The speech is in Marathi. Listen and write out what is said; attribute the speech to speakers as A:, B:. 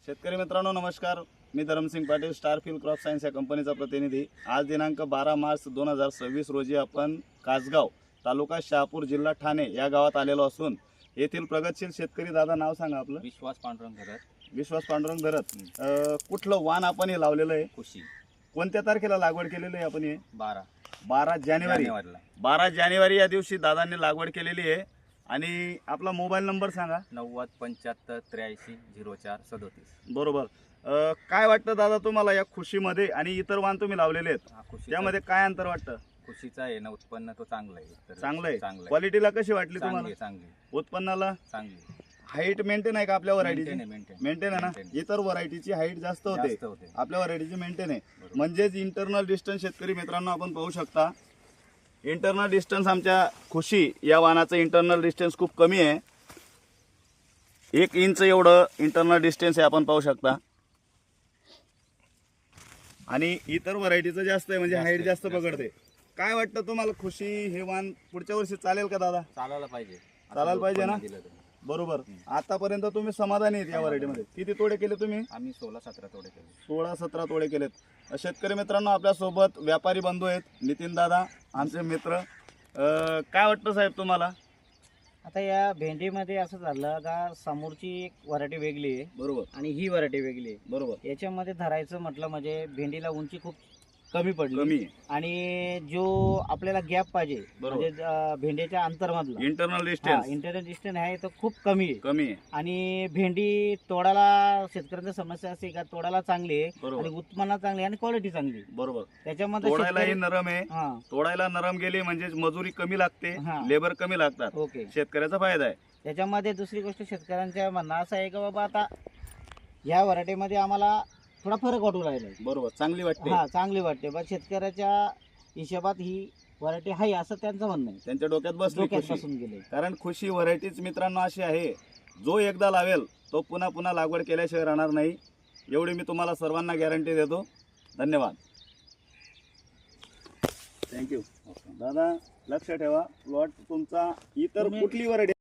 A: शेतकरी मित्रांनो नमस्कार, मी धरमसिंग पाटील, स्टारफिल क्रॉप सायन्स या कंपनीचा प्रतिनिधी। आज दिनांक 12 मार्च 2026 रोजी आपण कासगाव तालुका शहापूर जिल्हा ठाणे या गावात आलेलो असून येथील प्रगतशील शेतकरी दादा नाव सांगा आपलं।
B: विश्वास पांडुरंग धरत,
A: विश्वास पांडुरंग धरत। कुठलं वाण आपण हे लावलेलं आहे?
B: खुशी।
A: कोणत्या तारखेला लागवड केलेली आहे आपण? हे
B: 12
A: जानेवारी 12 जानेवारी या दिवशी दादांनी लागवड केलेली आहे। आणि आपला मोबाईल नंबर सांगा।
B: 90 75 83 04 37।
A: बरोबर। काय वाटतं दादा तुम्हाला या खुशीमध्ये आणि इतर वाण तुम्ही लावलेले आहेत त्यामध्ये काय अंतर वाटतं?
B: खुशीचा आहे ना उत्पन्न तो चांगलं आहे, तर
A: चांगलं आहे।
B: चांगलं आहे,
A: क्वालिटीला कशी वाटली तुम्हाला?
B: चांगली चांगली
A: उत्पन्नाला
B: चांगली।
A: हाईट मेंटेन आहे का आपल्या व्हरायटीची? मेंटेन आहे ना?
B: Maintain.
A: इतर व्हरायटीची हाईट जास्त होते,
B: जास्त होते,
A: आपल्या व्हरायटीची मेंटेन आहे।
B: बरोबर.
A: म्हणजेच इंटरनल डिस्टन्स शेतकरी मित्रांनो आपण पाहू शकता, इंटरनल डिस्टन्स आमच्या खुशी या वाणाचं इंटरनल डिस्टन्स खूप कमी आहे। 1 इंच एवढं इंटरनल डिस्टन्स आहे, आपण पाहू शकता। आणि इतर व्हरायटीचं जास्त आहे, म्हणजे
B: जास्त
A: हाईट
B: आहे,
A: जास्त
B: जास्त.
A: पकडते। काय वाटतं तुम्हाला, खुशी हे वाण पुढच्या वर्षी चालेल का दादा?
B: चालायला पाहिजे,
A: चालायला पाहिजे ना?
B: दिलं तर.
A: बरोबर। आतापर्यंत तुम्ही समाधानी आहेत या व्हरायटीमध्ये? किती तोडे केले तुम्ही?
B: आम्ही 16-17 तोडे केले।
A: 16-17 तोडे केलेत। शेतकरी मित्रांनो आपल्यासोबत व्यापारी बंधू आहेत, नितीन दादा आमचे मित्र। काय वाटतं साहेब तुम्हाला?
C: आता या भेंडीमध्ये असं झालं का समोरची एक व्हरायटी वेगळी आहे
A: बरोबर
C: आणि ही व्हरायटी वेगळी आहे।
A: बरोबर।
C: याच्यामध्ये धरायचं म्हटलं म्हणजे भेंडीला उंची खूप कमी पडली
A: कमी आहे।
C: आणि जो आपल्याला गॅप पाहिजे
A: बरोबर।
C: म्हणजे भेंडीच्या अंतरमधला
A: इंटरनल डिस्टन्स
C: इंटरनल डिस्टन्स आहे तो खूप कमी आहे।
A: कमी आहे।
C: आणि भेंडी तोडाला शेतकऱ्यांची समस्या असे का तोडाला चांगली आहे
A: बरोबर
C: आणि उत्पन्न चांगली आहे आणि क्वालिटी चांगली आहे।
A: बरोबर।
C: त्याच्यामध्ये
A: तोडायलाही
C: शेतकरी-
A: नरम आहे,
C: हा
A: तोडायला नरम गेली म्हणजे मजुरी कमी लागते,
C: हा.
A: लेबर कमी लागतात,
C: ओके।
A: शेतकऱ्याचा फायदा आहे।
C: त्याच्यामध्ये दुसरी गोष्ट शेतकऱ्यांच्या म्हणणं असं आहे का बाबा आता या व्हरायटीमध्ये आम्हाला थोडा फरक वाटू राहिला आहे।
A: बरोबर, चांगली वाटते।
C: हा चांगली वाटते, पण शेतकऱ्याच्या हिशोबात ही व्हरायटी आहे असं त्यांचं म्हणणं आहे,
A: त्यांच्या डोक्यात बसली
C: डोक्यात
A: खुशी।
C: बसून गेले।
A: कारण खुशी व्हरायटीज मित्रांनो अशी आहे, जो एकदा लावेल तो पुन्हा पुन्हा लागवड केल्याशिवाय राहणार नाही, एवढी मी तुम्हाला सर्वांना गॅरंटी देतो। धन्यवाद, थँक्यू दादा। लक्ष ठेवा, प्लॉट तुमचा इतर
C: तुम्ही-
A: कुठली व्हरायटी